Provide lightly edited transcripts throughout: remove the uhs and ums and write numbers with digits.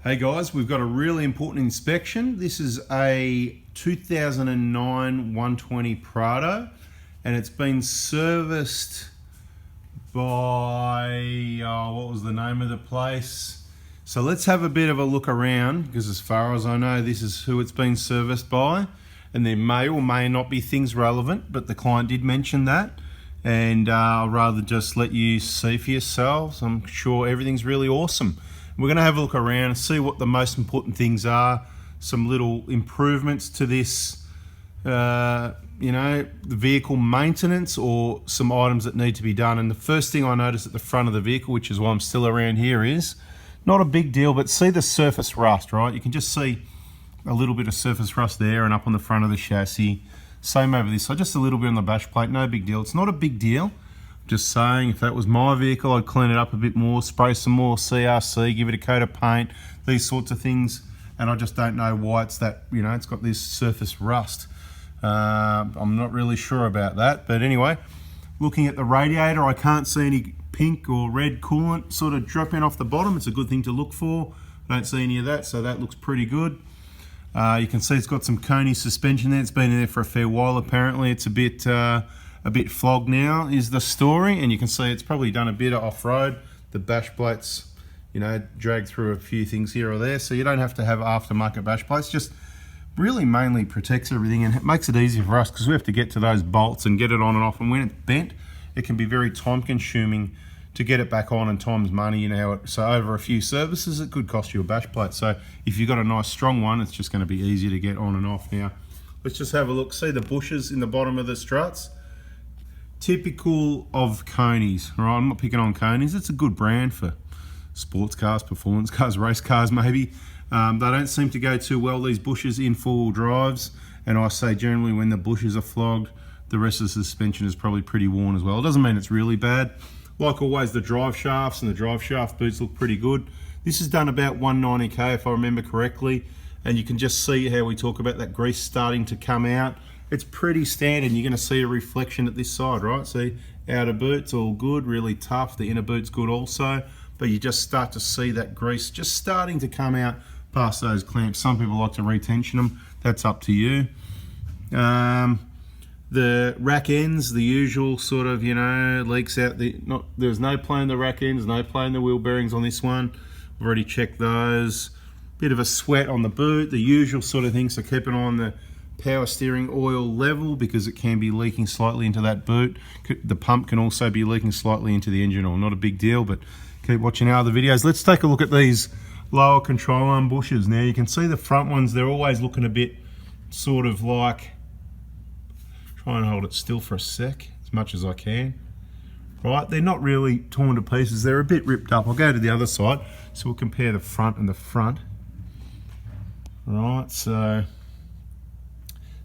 Hey guys, we've got a really important inspection. This is a 2009 120 Prado and it's been serviced by, what was the name of the place? So let's have a bit of a look around, because as far as I know, this is who it's been serviced by, and there may or may not be things relevant, but the client did mention that, and I'll rather just let you see for yourselves. I'm sure everything's really awesome. We're going to have a look around and see what the most important things are, some little improvements to this, the vehicle maintenance, or some items that need to be done. And the first thing I noticed at the front of the vehicle, which is why I'm still around here, is not a big deal, but see the surface rust, right? You can just see a little bit of surface rust there and up on the front of the chassis. Same over this side, just a little bit on the bash plate, no big deal. It's not a big deal. Just saying, if that was my vehicle, I'd clean it up a bit more, spray some more CRC, give it a coat of paint, these sorts of things. And I just don't know why it's that, it's got this surface rust. I'm not really sure about that. But anyway, looking at the radiator, I can't see any pink or red coolant sort of dropping off the bottom. It's a good thing to look for. I don't see any of that, so that looks pretty good. You can see it's got some Coney suspension there. It's been in there for a fair while apparently. It's a bit flogged now is the story, and you can see it's probably done a bit of off-road. The bash plates, dragged through a few things here or there, so you don't have to have aftermarket bash plates. Just really mainly protects everything, and it makes it easier for us because we have to get to those bolts and get it on and off, and when it's bent, it can be very time consuming to get it back on, and time's money, so over a few services it could cost you a bash plate. So if you've got a nice strong one, it's just going to be easy to get on and off. Now let's just have a look. See the bushes in the bottom of the struts? Typical of Coney's, right? I'm not picking on Coney's. It's a good brand for sports cars, performance cars, race cars maybe. They don't seem to go too well, these bushes in four-wheel drives, and I say generally when the bushes are flogged, the rest of the suspension is probably pretty worn as well. It doesn't mean it's really bad. Like always, the drive shafts and the drive shaft boots look pretty good. This is done about 190k if I remember correctly, and you can just see how we talk about that grease starting to come out. It's pretty standard. You're going to see a reflection at this side, right? See, outer boot's all good, really tough. The inner boot's good also, but you just start to see that grease just starting to come out past those clamps. Some people like to retension them. That's up to you. The rack ends, the usual sort of, leaks out. There's no play in the rack ends, no play in the wheel bearings on this one. I've already checked those. Bit of a sweat on the boot, the usual sort of things. So keep an eye on the power steering oil level, because it can be leaking slightly into that boot. The pump can also be leaking slightly into the engine oil. Not a big deal, but keep watching our other videos. Let's take a look at these lower control arm bushes. Now you can see the front ones, they're always looking a bit sort of like, try and hold it still for a sec as much as I can. Right, they're not really torn to pieces, they're a bit ripped up. I'll go to the other side, so we'll compare the front and the front. Right, so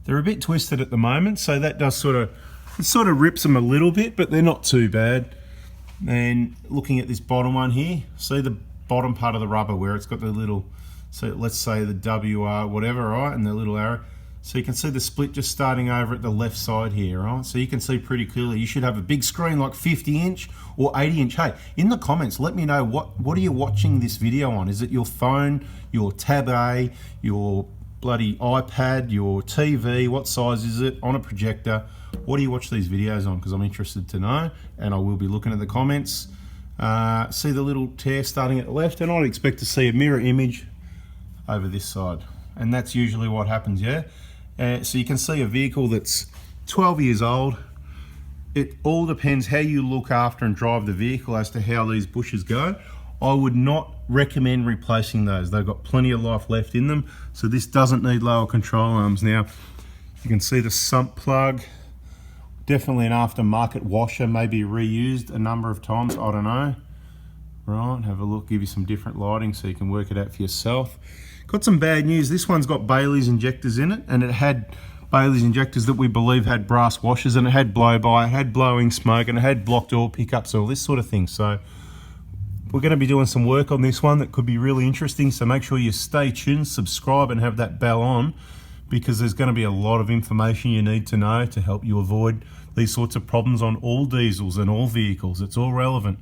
they're a bit twisted at the moment, so that does sort of rips them a little bit, but they're not too bad. And looking at this bottom one here, see the bottom part of the rubber where it's got the little, so let's say the WR whatever, right, and the little arrow. So you can see the split just starting over at the left side here, right? So you can see pretty clearly. You should have a big screen like 50-inch or 80-inch. Hey, in the comments, let me know what are you watching this video on? Is it your phone, your Tab A, your bloody iPad, your TV? What size is it? On a projector? What do you watch these videos on? Because I'm interested to know, and I will be looking at the comments. See the little tear starting at the left, and I'd expect to see a mirror image over this side, and that's usually what happens, yeah? So you can see a vehicle that's 12 years old. It all depends how you look after and drive the vehicle as to how these bushes go. I would not recommend replacing those. They've got plenty of life left in them, so this doesn't need lower control arms. Now, you can see the sump plug, definitely an aftermarket washer, maybe reused a number of times, I don't know. Right, have a look, give you some different lighting so you can work it out for yourself. Got some bad news. This one's got Bailey's injectors in it, and it had Bailey's injectors that we believe had brass washers, and it had blow-by, it had blowing smoke, and it had blocked oil pickups, all this sort of thing. So we're going to be doing some work on this one that could be really interesting, so make sure you stay tuned, subscribe, and have that bell on, because there's going to be a lot of information you need to know to help you avoid these sorts of problems on all diesels and all vehicles. It's all relevant.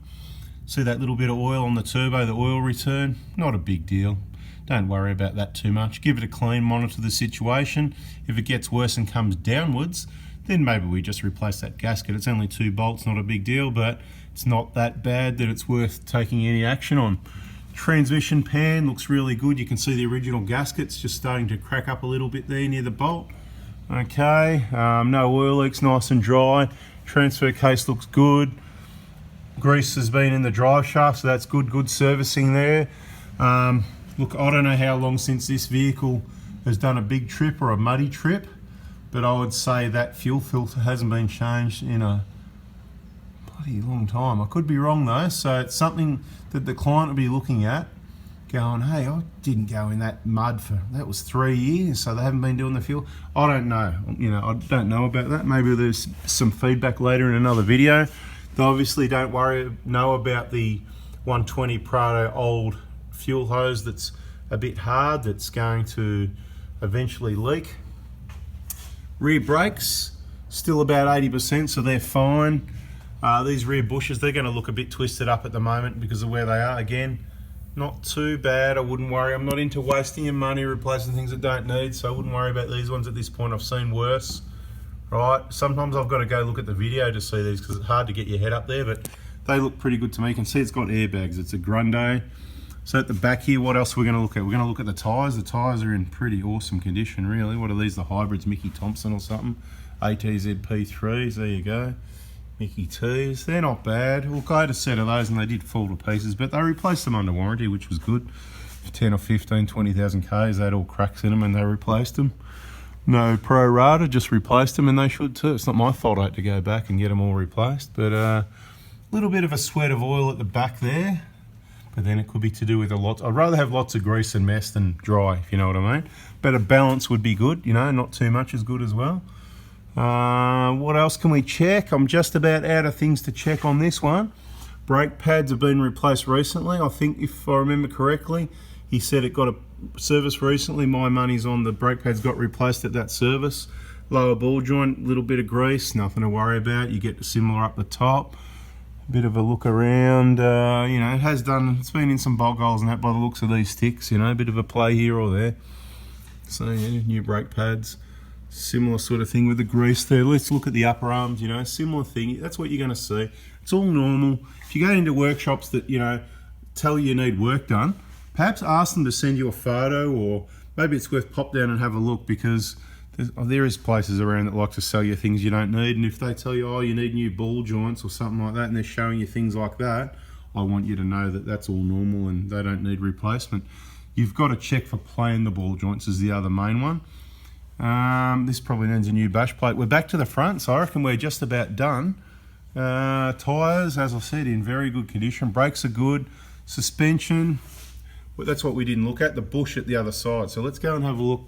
See that little bit of oil on the turbo, the oil return? Not a big deal. don't worry about that too much. Give it a clean, monitor the situation. If it gets worse and comes downwards, then maybe we just replace that gasket. It's only 2 bolts, not a big deal, but it's not that bad that it's worth taking any action on. Transmission pan looks really good. You can see the original gasket's just starting to crack up a little bit there near the bolt. Okay, no oil leaks, nice and dry. Transfer case looks good. Grease has been in the drive shaft, so that's good servicing there. Look, I don't know how long since this vehicle has done a big trip or a muddy trip, but I would say that fuel filter hasn't been changed in a bloody long time. I could be wrong though, so it's something that the client will be looking at, going, hey, I didn't go in that mud that was 3 years, so they haven't been doing the fuel. I don't know, I don't know about that. Maybe there's some feedback later in another video. They obviously don't know about the 120 Prado old fuel hose that's a bit hard, that's going to eventually leak. Rear brakes, still about 80%, so they're fine. These rear bushes, they're going to look a bit twisted up at the moment because of where they are. Again, not too bad, I wouldn't worry. I'm not into wasting your money replacing things that don't need, so I wouldn't worry about these ones at this point. I've seen worse. Right, sometimes I've got to go look at the video to see these because it's hard to get your head up there, but they look pretty good to me. You can see it's got airbags, it's a Grunde. So at the back here, what else we're going to look at? We're going to look at the tyres. The tyres are in pretty awesome condition, really. What are these, the hybrids, Mickey Thompson or something? ATZ P3s, there you go. Mickey T's, they're not bad. Look, I had a set of those and they did fall to pieces, but they replaced them under warranty, which was good. For 10 or 15, 20,000 Ks, they had all cracks in them and they replaced them. No pro rata, just replaced them, and they should too. It's not my fault I had to go back and get them all replaced, but a little bit of a sweat of oil at the back there, but then it could be to do with a lot. I'd rather have lots of grease and mess than dry, if you know what I mean. But a balance would be good, not too much is good as well. What else can we check? I'm just about out of things to check on this one. Brake pads have been replaced recently. I think, if I remember correctly, he said it got a service recently. My money's on the brake pads got replaced at that service. Lower ball joint, little bit of grease, nothing to worry about. You get similar up the top. Bit of a look around, it's been in some bog holes and that by the looks of these sticks, a bit of a play here or there. So yeah, new brake pads, similar sort of thing with the grease there. Let's look at the upper arms, similar thing. That's what you're going to see. It's all normal. If you go into workshops that, tell you need work done, perhaps ask them to send you a photo, or maybe it's worth pop down and have a look, because there is places around that like to sell you things you don't need, and if they tell you, oh, you need new ball joints or something like that, and they're showing you things like that, I want you to know that that's all normal and they don't need replacement. You've got to check for playing the ball joints is the other main one. This probably needs a new bash plate. We're back to the front, so I reckon we're just about done. Tyres, as I said, in very good condition. Brakes are good. Suspension, well, that's what we didn't look at, the bush at the other side. So let's go and have a look.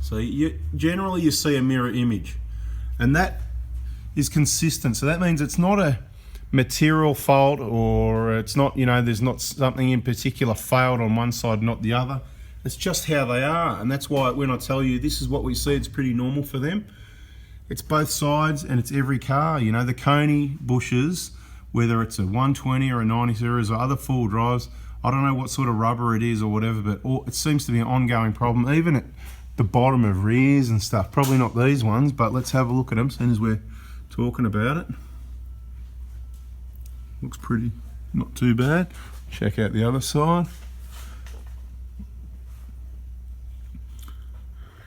So generally you see a mirror image, and that is consistent. So that means it's not a material fault, or it's not, there's not something in particular failed on one side, not the other. It's just how they are, and that's why when I tell you this is what we see, it's pretty normal for them. It's both sides and it's every car. The Coney bushes, whether it's a 120 or a 90 series or other four-wheel drives, I don't know what sort of rubber it is or whatever, but it seems to be an ongoing problem, even at the bottom of rears and stuff. Probably not these ones, but let's have a look at them as soon as we're talking about it. Looks pretty, not too bad. Check out the other side.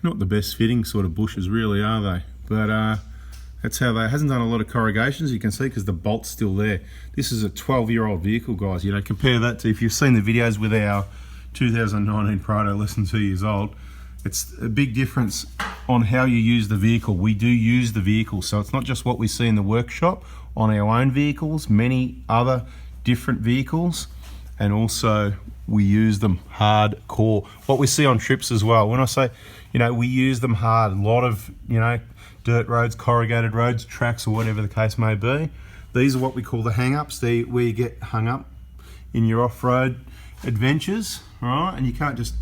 Not the best fitting sort of bushes really, are they? But that's how they, hasn't done a lot of corrugations, you can see, because the bolt's still there. This is a 12-year-old vehicle, guys. Compare that to, if you've seen the videos with our 2019 Prado, less than 2 years old, it's a big difference on how you use the vehicle. We do use the vehicle, so it's not just what we see in the workshop on our own vehicles, many other different vehicles, and also we use them hardcore. What we see on trips as well. When I say, we use them hard, a lot of, dirt roads, corrugated roads, tracks, or whatever the case may be. These are what we call the hang-ups, where you get hung up in your off-road adventures, right? And you can't just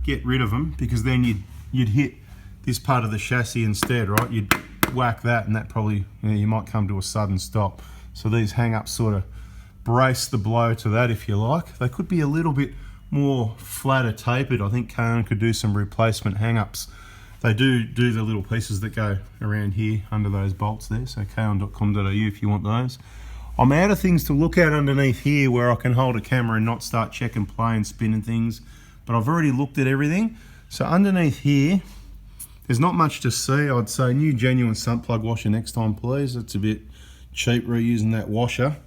get rid of them, because then you'd hit this part of the chassis instead, right? You'd whack that, and that probably, you might come to a sudden stop. So these hang-ups sort of brace the blow to that, if you like. They could be a little bit more flatter tapered. I think Kaon could do some replacement hang-ups. They do the little pieces that go around here under those bolts there, so kaon.com.au if you want those. I'm out of things to look at underneath here where I can hold a camera and not start checking play and spinning things, but I've already looked at everything. So underneath here, there's not much to see. I'd say new genuine sump plug washer next time, please. It's a bit cheap reusing that washer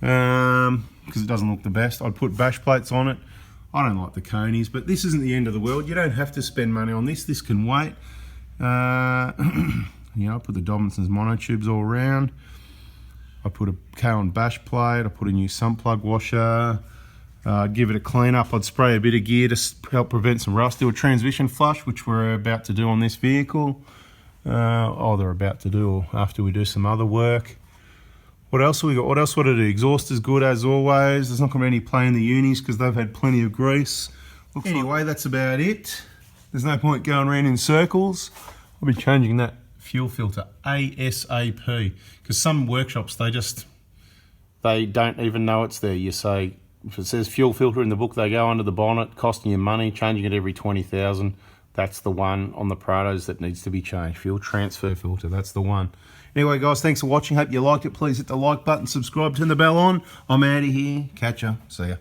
because it doesn't look the best. I'd put bash plates on it. I don't like the conies, but this isn't the end of the world. You don't have to spend money on this. This can wait. I put the Dobinson's monotubes all around. I put a Kaon bash plate. I put a new sump plug washer. Give it a clean up. I'd spray a bit of gear to help prevent some rust. Do a transmission flush, which we're about to do on this vehicle. They're about to do, or after we do some other work. What else have we got? What else would I do? Exhaust is good as always. There's not going to be any play in the unis because they've had plenty of grease. Anyway, that's about it. There's no point going around in circles. I'll be changing that fuel filter ASAP because some workshops, they don't even know it's there. You say, if it says fuel filter in the book, they go under the bonnet, costing you money, changing it every 20,000. That's the one on the Prados that needs to be changed. Fuel transfer filter, that's the one. Anyway, guys, thanks for watching. Hope you liked it. Please hit the like button, subscribe, turn the bell on. I'm out of here. Catch ya. See ya.